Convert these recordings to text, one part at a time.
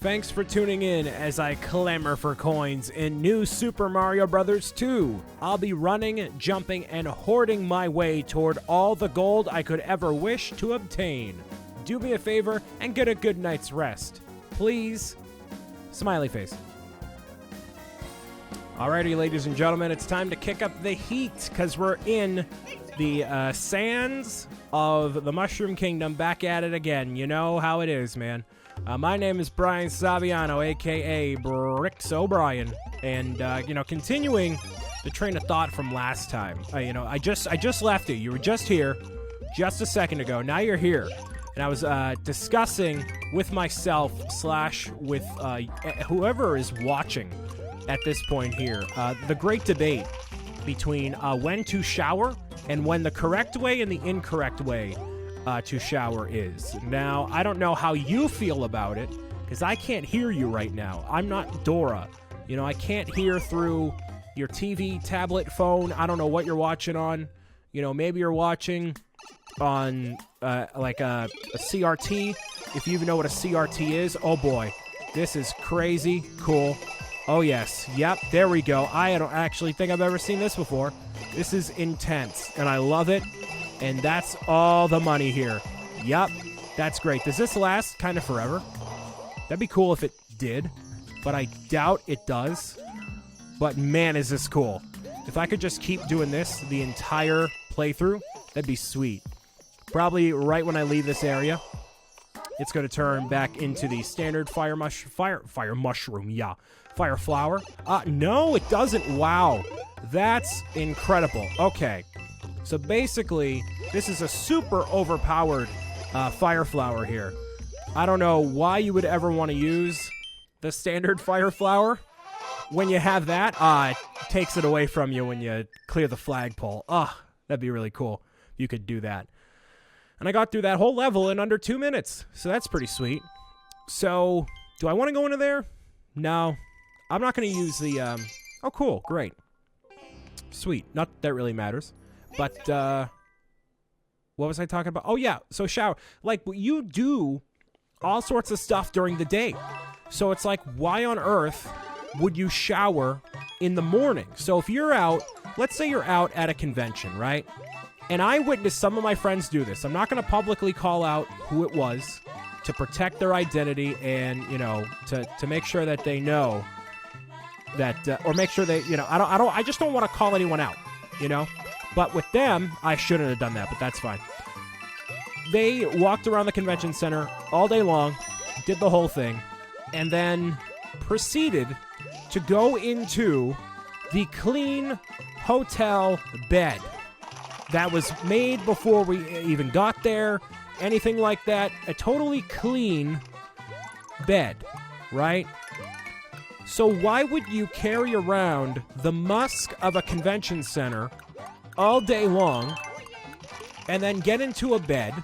Thanks for tuning in as I clamor for coins in New Super Mario Bros. 2. I'll be running, jumping, and hoarding my way toward all the gold I could ever wish to obtain. Do me a favor and get a good night's rest. Please. Smiley face. Alrighty, ladies and gentlemen, it's time to kick up the heat because we're in the sands of the Mushroom Kingdom, back at it again. You know how it is, man. My name is Brian Saviano, a.k.a. BricksOBrian, and, continuing the train of thought from last time. I just left you. You were just here just a second ago. Now you're here. And I was discussing with myself / with whoever is watching at this point here, the great debate between when to shower and when the correct way and the incorrect way to shower is. Now, I don't know how you feel about it, because I can't hear you right now. I'm not Dora. I can't hear through your TV, tablet, phone. I don't know what you're watching on. Maybe you're watching on like a CRT. If you even know what a CRT is, oh boy, this is crazy cool. Oh yes, yep, there we go. I don't actually think I've ever seen this before. This is intense, and I love it. And that's all the money here. Yup, that's great. Does this last kind of forever? That'd be cool if it did, but I doubt it does. But man, is this cool. If I could just keep doing this the entire playthrough, that'd be sweet. Probably right when I leave this area, it's going to turn back into the standard fire mushroom, yeah. Fire flower. No, it doesn't. Wow. That's incredible. Okay. So basically, this is a super overpowered fire flower here. I don't know why you would ever want to use the standard fire flower. When you have that, it takes it away from you when you clear the flagpole. That'd be really cool. You could do that. And I got through that whole level in under 2 minutes. So that's pretty sweet. So, do I want to go into there? No. I'm not going to use the... Oh, cool. Great. Sweet. Not that really matters. But, what was I talking about? Oh, yeah. So shower. Like, you do all sorts of stuff during the day. So it's like, why on earth would you shower in the morning? So if you're out, let's say you're out at a convention, right? And I witnessed some of my friends do this. I'm not going to publicly call out who it was to protect their identity and, to make sure that they know that, or make sure they, I just don't want to call anyone out, But with them, I shouldn't have done that, but that's fine. They walked around the convention center all day long, did the whole thing, and then proceeded to go into the clean hotel bed that was made before we even got there, anything like that. A totally clean bed, right? So why would you carry around the musk of a convention center all day long and then get into a bed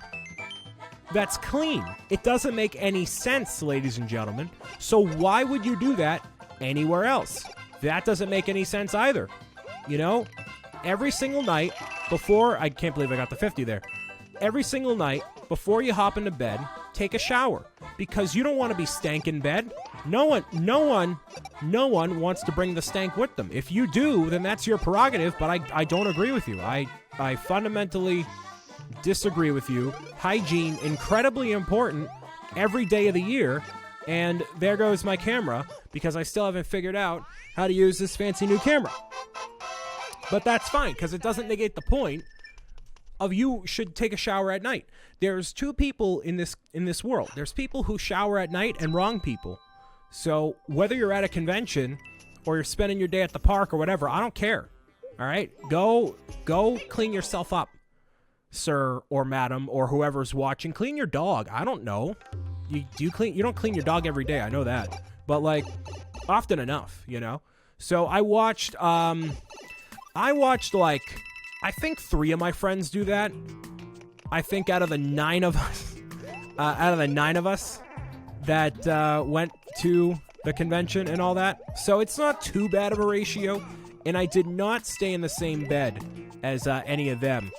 that's clean? It doesn't make any sense, ladies and gentlemen. So why would you do that anywhere else? That doesn't make any sense either. Every single night before... I can't believe I got the 50 there. Every single night before you hop into bed, take a shower. Because you don't want to be stank in bed. No one wants to bring the stank with them. If you do, then that's your prerogative, but I don't agree with you. I fundamentally disagree with you. Hygiene, incredibly important every day of the year. And there goes my camera, because I still haven't figured out how to use this fancy new camera. But that's fine, because it doesn't negate the point of you should take a shower at night. There's two people in this world. There's people who shower at night and wrong people. So whether you're at a convention or you're spending your day at the park or whatever, I don't care. All right? Go clean yourself up, sir or madam or whoever's watching. Clean your dog. I don't know. You don't clean your dog every day. I know that. But like often enough, So I watched like I think 3 of my friends do that. I think out of the 9 of us that went to the convention and all that. So it's not too bad of a ratio. And I did not stay in the same bed as any of them.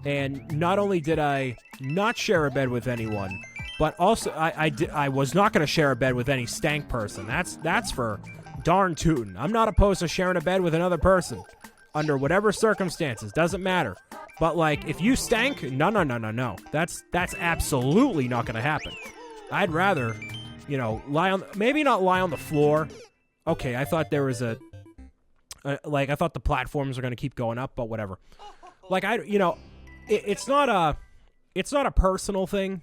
And not only did I not share a bed with anyone, But also, I was not going to share a bed with any stank person. That's for darn tootin'. I'm not opposed to sharing a bed with another person under whatever circumstances. Doesn't matter. But, like, if you stank, no. That's absolutely not going to happen. I'd rather, you know, maybe not lie on the floor. Okay, I thought there was I thought the platforms were going to keep going up, but whatever. Like, it's not a personal thing.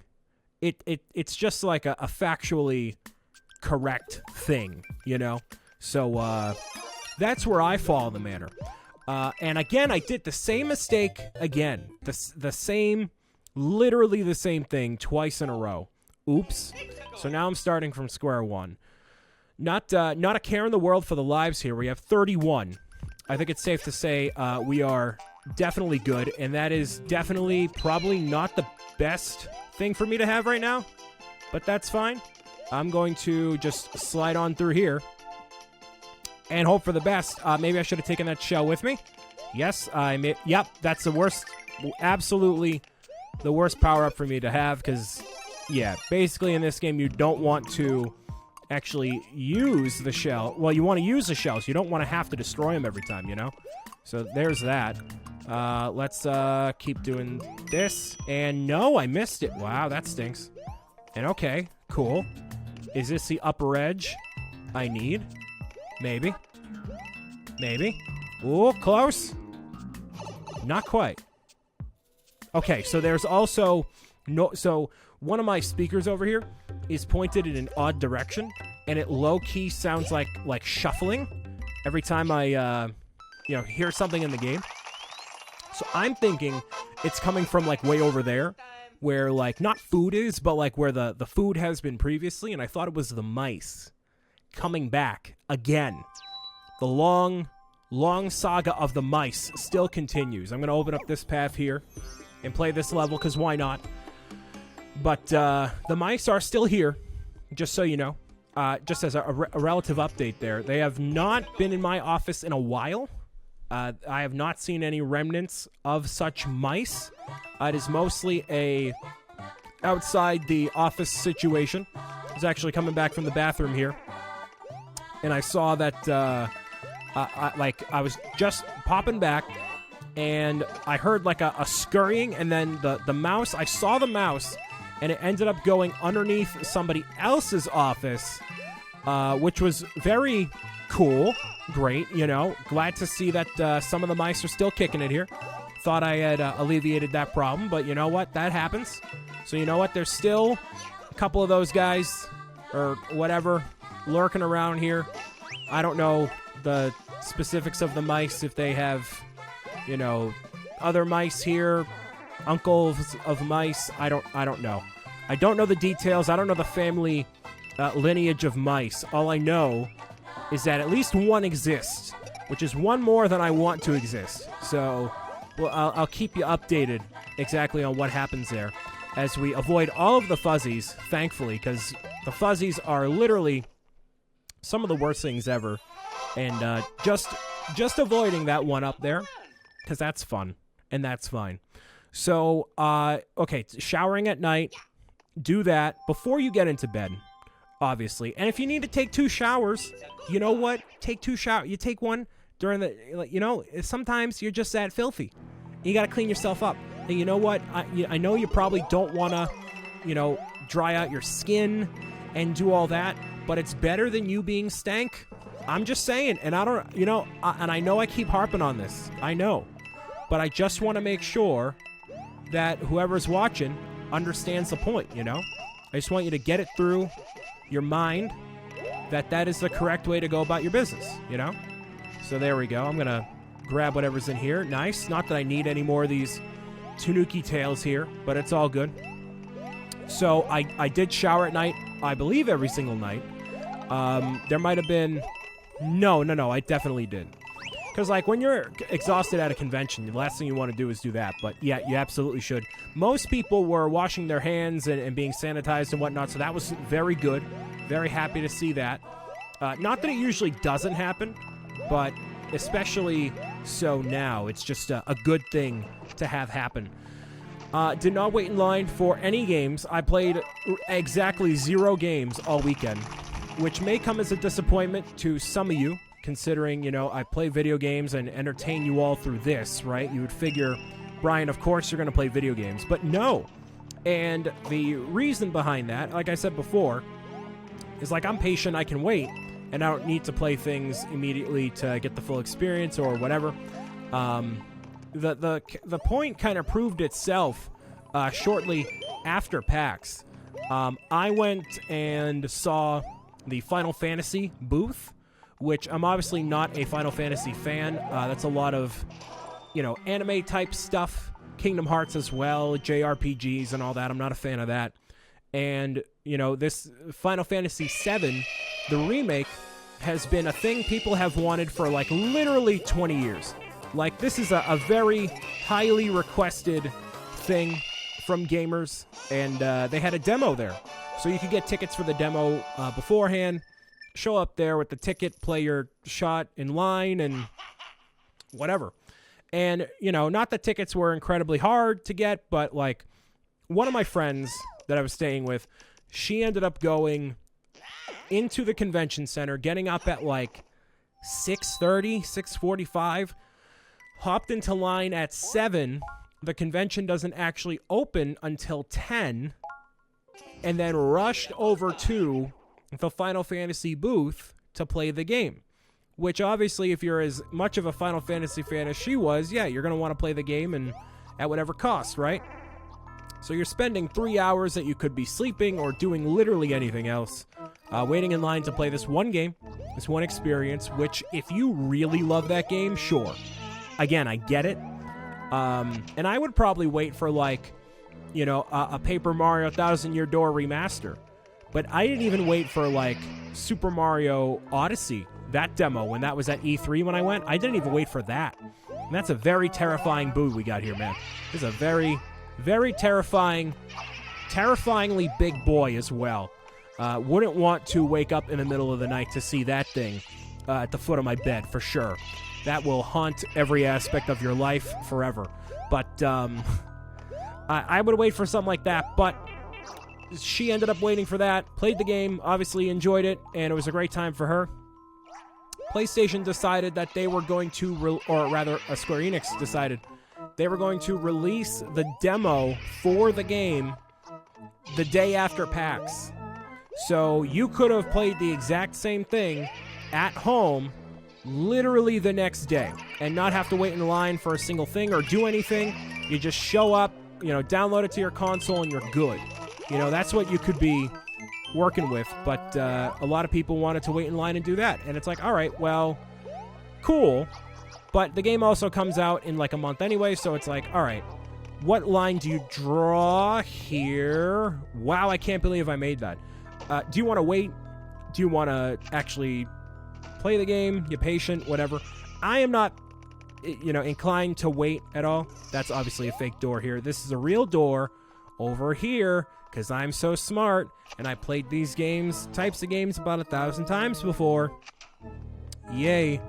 It's just like a factually correct thing, you know? So, that's where I fall in the matter. And again, I did the same mistake again. Literally the same thing twice in a row. Oops. So now I'm starting from square one. Not a care in the world for the lives here. We have 31. I think it's safe to say we are definitely good, and that is definitely probably not the best thing for me to have right now, but that's fine. I'm going to just slide on through here and hope for the best. Maybe I should have taken that shell with me. Yes, yep, that's the worst, absolutely the worst power-up for me to have, because, yeah, basically in this game you don't want to actually use the shell. Well, you want to use the shells. You don't want to have to destroy them every time, you know? So there's that. Let's keep doing this. And no, I missed it. Wow, that stinks. And okay, cool. Is this the upper edge I need? Maybe. Ooh, close. Not quite. Okay, so there's also so one of my speakers over here is pointed in an odd direction, and it low-key sounds like shuffling every time I hear something in the game. So I'm thinking it's coming from like way over there, where like not food is, but like where the food has been previously, and I thought it was the mice coming back again. The long saga of the mice still continues. I'm going to open up this path here and play this level, because why not? But the mice are still here, just so you know. Just as a relative update there. They have not been in my office in a while. I have not seen any remnants of such mice. It is mostly a outside the office situation. I was actually coming back from the bathroom here, and I saw that I was just popping back, and I heard like a scurrying, and then the mouse, I saw the mouse, and it ended up going underneath somebody else's office, which was very cool. Great, you know. Glad to see that some of the mice are still kicking it here. Thought I had alleviated that problem, but you know what? That happens. So you know what? There's still a couple of those guys, or whatever, lurking around here. I don't know the specifics of the mice, if they have, you know, other mice here, uncles of mice. I don't know. I don't know the details. I don't know the family lineage of mice. All I know is that at least one exists, which is one more than I want to exist. So, well, I'll keep you updated exactly on what happens there as we avoid all of the fuzzies, thankfully, because the fuzzies are literally some of the worst things ever. And just avoiding that one up there, because that's fun, and that's fine. So, okay, showering at night, do that before you get into bed, obviously. And if you need to take 2 showers, you know what? Take 2 showers. You take one during the, you know, sometimes you're just that filthy. You got to clean yourself up. And you know what? I know you probably don't want to, you know, dry out your skin and do all that, but it's better than you being stank. I'm just saying, and I don't, you know, and I know I keep harping on this. I know. But I just want to make sure that whoever's watching understands the point, you know? I just want you to get it through your mind that is the correct way to go about your business, you know? So there we go. I'm going to grab whatever's in here. Nice. Not that I need any more of these Tanuki tails here, but it's all good. So I did shower at night, I believe every single night. There might have been... No, I definitely did. Because, like, when you're exhausted at a convention, the last thing you want to do is do that. But, yeah, you absolutely should. Most people were washing their hands and being sanitized and whatnot, so that was very good. Very happy to see that. Not that it usually doesn't happen, but especially so now. It's just a good thing to have happen. Did not wait in line for any games. I played exactly 0 games all weekend, which may come as a disappointment to some of you, considering, I play video games and entertain you all through this, right? You would figure, Brian, of course you're going to play video games, but no. And the reason behind that, like I said before, is like I'm patient, I can wait, and I don't need to play things immediately to get the full experience or whatever. The point kind of proved itself shortly after PAX. I went and saw the Final Fantasy booth, which I'm obviously not a Final Fantasy fan. That's a lot of, anime type stuff, Kingdom Hearts as well, JRPGs and all that. I'm not a fan of that. And, this Final Fantasy VII, the remake, has been a thing people have wanted for like literally 20 years. Like, this is a very highly requested thing from gamers, and they had a demo there. So you could get tickets for the demo beforehand, show up there with the ticket, play your shot in line, and whatever. And, not that tickets were incredibly hard to get, but, like, one of my friends that I was staying with, she ended up going into the convention center, getting up at, like, 6:30, 6:45, hopped into line at 7. The convention doesn't actually open until 10, and then rushed over to the Final Fantasy booth to play the game. Which, obviously, if you're as much of a Final Fantasy fan as she was, yeah, you're going to want to play the game and at whatever cost, right? So you're spending 3 hours that you could be sleeping or doing literally anything else, waiting in line to play this one game, this one experience, which, if you really love that game, sure. Again, I get it. And I would probably wait for, like, a Paper Mario Thousand Year Door remaster. But I didn't even wait for, like, Super Mario Odyssey, that demo, when that was at E3 when I went. I didn't even wait for that. And that's a very terrifying booth we got here, man. This is a very, very terrifyingly big boy as well. Wouldn't want to wake up in the middle of the night to see that thing at the foot of my bed, for sure. That will haunt every aspect of your life forever. But I would wait for something like that, but she ended up waiting for that, played the game, obviously enjoyed it, and it was a great time for her. PlayStation decided that they were going to, Square Enix decided they were going to release the demo for the game the day after PAX. So you could have played the exact same thing at home literally the next day and not have to wait in line for a single thing or do anything. You just show up, download it to your console and you're good. That's what you could be working with, but a lot of people wanted to wait in line and do that. And it's like, all right, well, cool. But the game also comes out in like a month anyway, so it's like, all right, what line do you draw here? Wow, I can't believe I made that. Do you want to wait? Do you want to actually play the game? You patient? Whatever. I am not, inclined to wait at all. That's obviously a fake door here. This is a real door over here because I'm so smart and I played these types of games about 1,000 times before. Yay.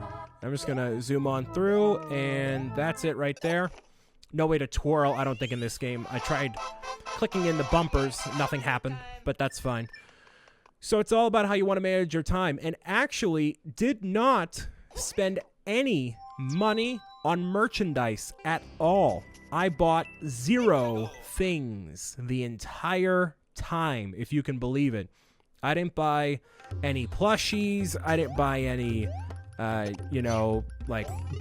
I'm just going to zoom on through, and that's it right there. No way to twirl, I don't think, in this game. I tried clicking in the bumpers. Nothing happened, but that's fine. So it's all about how you want to manage your time, and actually did not spend any money on merchandise at all. I bought 0 things the entire time, if you can believe it. I didn't buy any plushies. I didn't buy any,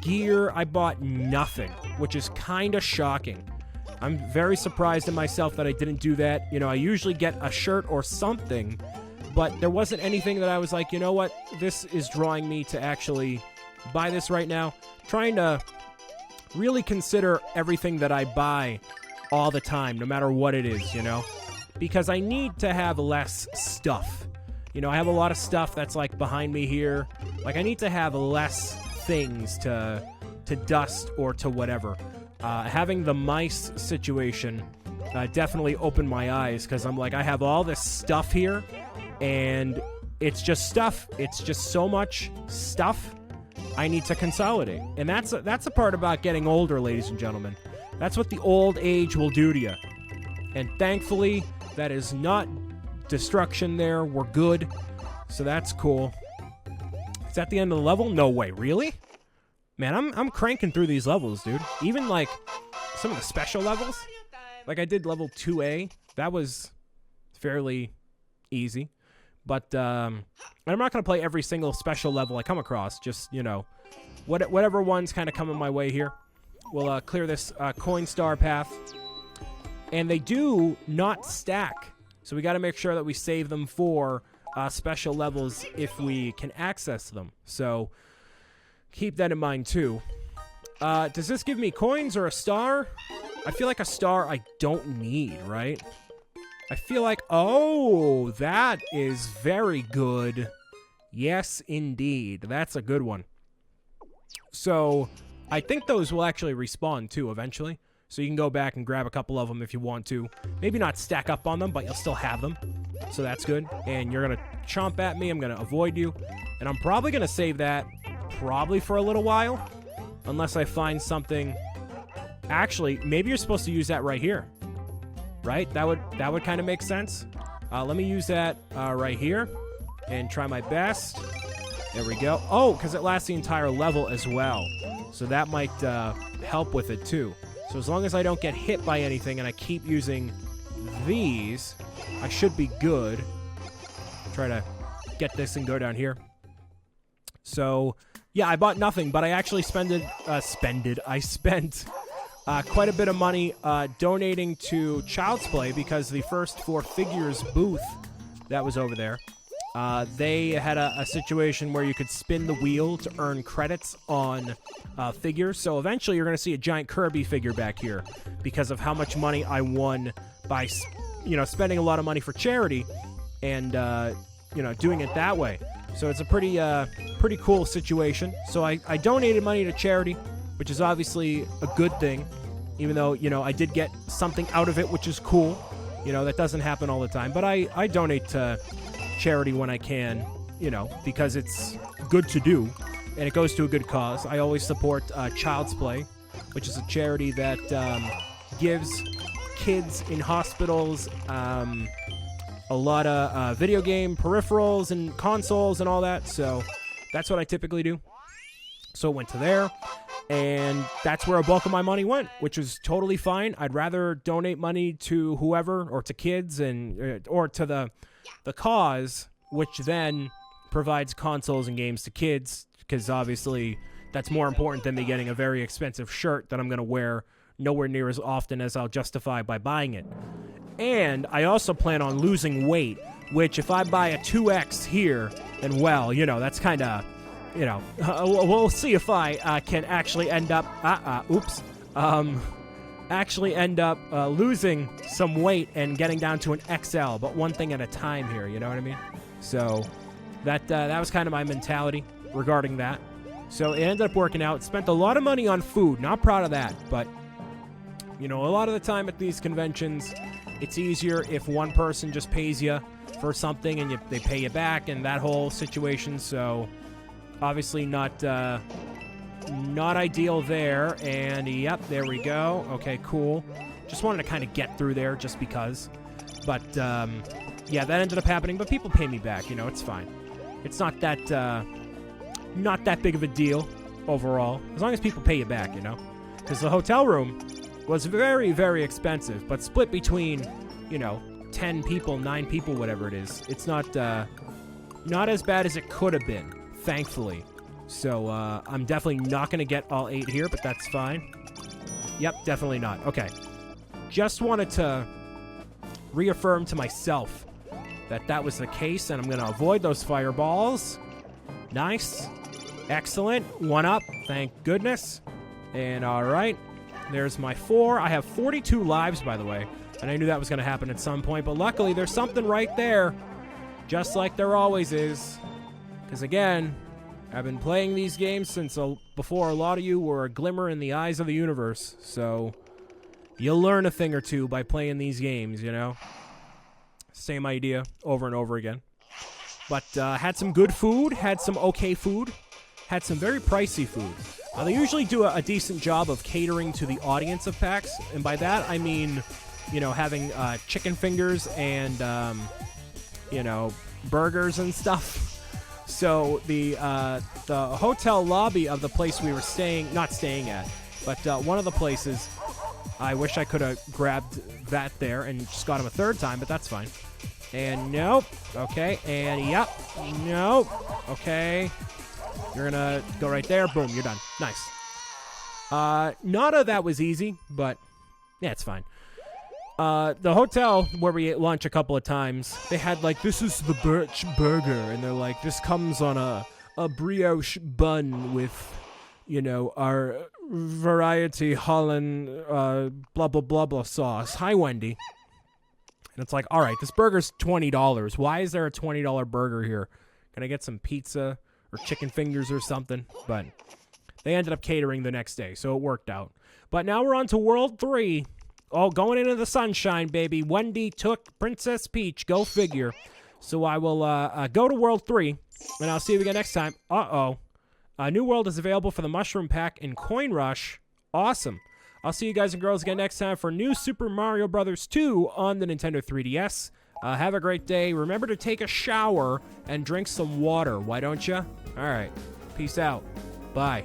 gear. I bought nothing, which is kind of shocking. I'm very surprised in myself that I didn't do that. I usually get a shirt or something, but there wasn't anything that I was like, you know what, this is drawing me to actually buy this right now. Trying to really consider everything that I buy all the time, no matter what it is, because I need to have less stuff. I have a lot of stuff that's like behind me here. Like, I need to have less things to dust or to whatever. Having the mice situation definitely opened my eyes, because I'm like, I have all this stuff here, and it's just stuff. It's just so much stuff. I need to consolidate. And that's a part about getting older, ladies and gentlemen. That's what the old age will do to you. And thankfully, that is not destruction there. We're good. So that's cool. Is that the end of the level? No way. Really? Man, I'm cranking through these levels, dude. Even, like, some of the special levels. Like, I did level 2A. That was fairly easy. But I'm not going to play every single special level I come across. Just, you know, whatever one's kind of coming my way here. We'll clear this coin star path. And they do not stack. So we got to make sure that we save them for special levels if we can access them. So keep that in mind too. Does this give me coins or a star? I feel like a star I don't need, right? I feel like, oh, that is very good. Yes, indeed. That's a good one. So I think those will actually respawn too eventually. So you can go back and grab a couple of them if you want to. Maybe not stack up on them, but you'll still have them. So that's good. And you're going to chomp at me. I'm going to avoid you. And I'm probably going to save that probably for a little while. Unless I find something. Actually, maybe you're supposed to use that right here. Right? That would kind of make sense. Let me use that right here. And try my best. There we go. Oh, because it lasts the entire level as well. So that might help with it too. So as long as I don't get hit by anything and I keep using these, I should be good. Try to get this and go down here. So, yeah, I bought nothing, but I actually I spent quite a bit of money donating to Child's Play because the first 4 Figures booth that was over there, they had a situation where you could spin the wheel to earn credits on figures. So eventually you're going to see a giant Kirby figure back here because of how much money I won by, spending a lot of money for charity and, doing it that way. So it's a pretty cool situation. So I donated money to charity, which is obviously a good thing, even though, I did get something out of it, which is cool. That doesn't happen all the time. But I donate to charity when I can, because it's good to do and it goes to a good cause. I always support Child's Play, which is a charity that gives kids in hospitals a lot of video game peripherals and consoles and all that. So that's what I typically do. So it went to there, and that's where a bulk of my money went, which was totally fine. I'd rather donate money to whoever or to kids and or to the cause, which then provides consoles and games to kids, because obviously that's more important than me getting a very expensive shirt that I'm going to wear nowhere near as often as I'll justify by buying it. And I also plan on losing weight, which if I buy a 2X here, then, well, that's kind of, we'll see if I can actually end up, losing some weight and getting down to an XL, but one thing at a time here, you know what I mean? So that was kind of my mentality regarding that. So it ended up working out. Spent a lot of money on food. Not proud of that, but, a lot of the time at these conventions, it's easier if one person just pays you for something and they pay you back and that whole situation. So obviously not ideal there. And yep, there we go. Okay, cool. Just wanted to kind of get through there just because. But yeah, that ended up happening. But people pay me back. It's fine. It's not that big of a deal overall, as long as people pay you back. Because the hotel room was very, very expensive, but split between 10 people, 9 people, whatever it is. It's not as bad as it could have been, thankfully. So I'm definitely not going to get all 8 here, but that's fine. Yep, definitely not. Okay. Just wanted to reaffirm to myself that was the case, and I'm going to avoid those fireballs. Nice. Excellent. 1 up. Thank goodness. And all right. There's my 4. I have 42 lives, by the way. And I knew that was going to happen at some point, but luckily there's something right there. Just like there always is. Because again, I've been playing these games since before a lot of you were a glimmer in the eyes of the universe. So you'll learn a thing or two by playing these games, Same idea over and over again. But had some good food, had some okay food, had some very pricey food. They usually do a decent job of catering to the audience of PAX, and by that I mean, having chicken fingers and, burgers and stuff. So the hotel lobby of the place we were not staying at, but one of the places, I wish I could have grabbed that there and just got him a third time, but that's fine. And nope. Okay. And yep. Nope. Okay. You're going to go right there. Boom. You're done. Nice. None of that was easy, but yeah, it's fine. The hotel where we ate lunch a couple of times, they had this is the birch burger, and they're like, this comes on a brioche bun with, our variety Holland blah blah blah blah sauce. Hi, Wendy. And it's like, all right, this burger's $20. Why is there a $20 burger here? Can I get some pizza or chicken fingers or something? But they ended up catering the next day, so it worked out. But now we're on to World 3. Oh, going into the sunshine, baby. Wendy took Princess Peach. Go figure. So I will go to World 3, and I'll see you again next time. Uh-oh. New World is available for the Mushroom Pack in Coin Rush. Awesome. I'll see you guys and girls again next time for New Super Mario Bros. 2 on the Nintendo 3DS. Have a great day. Remember to take a shower and drink some water. Why don't you? All right. Peace out. Bye.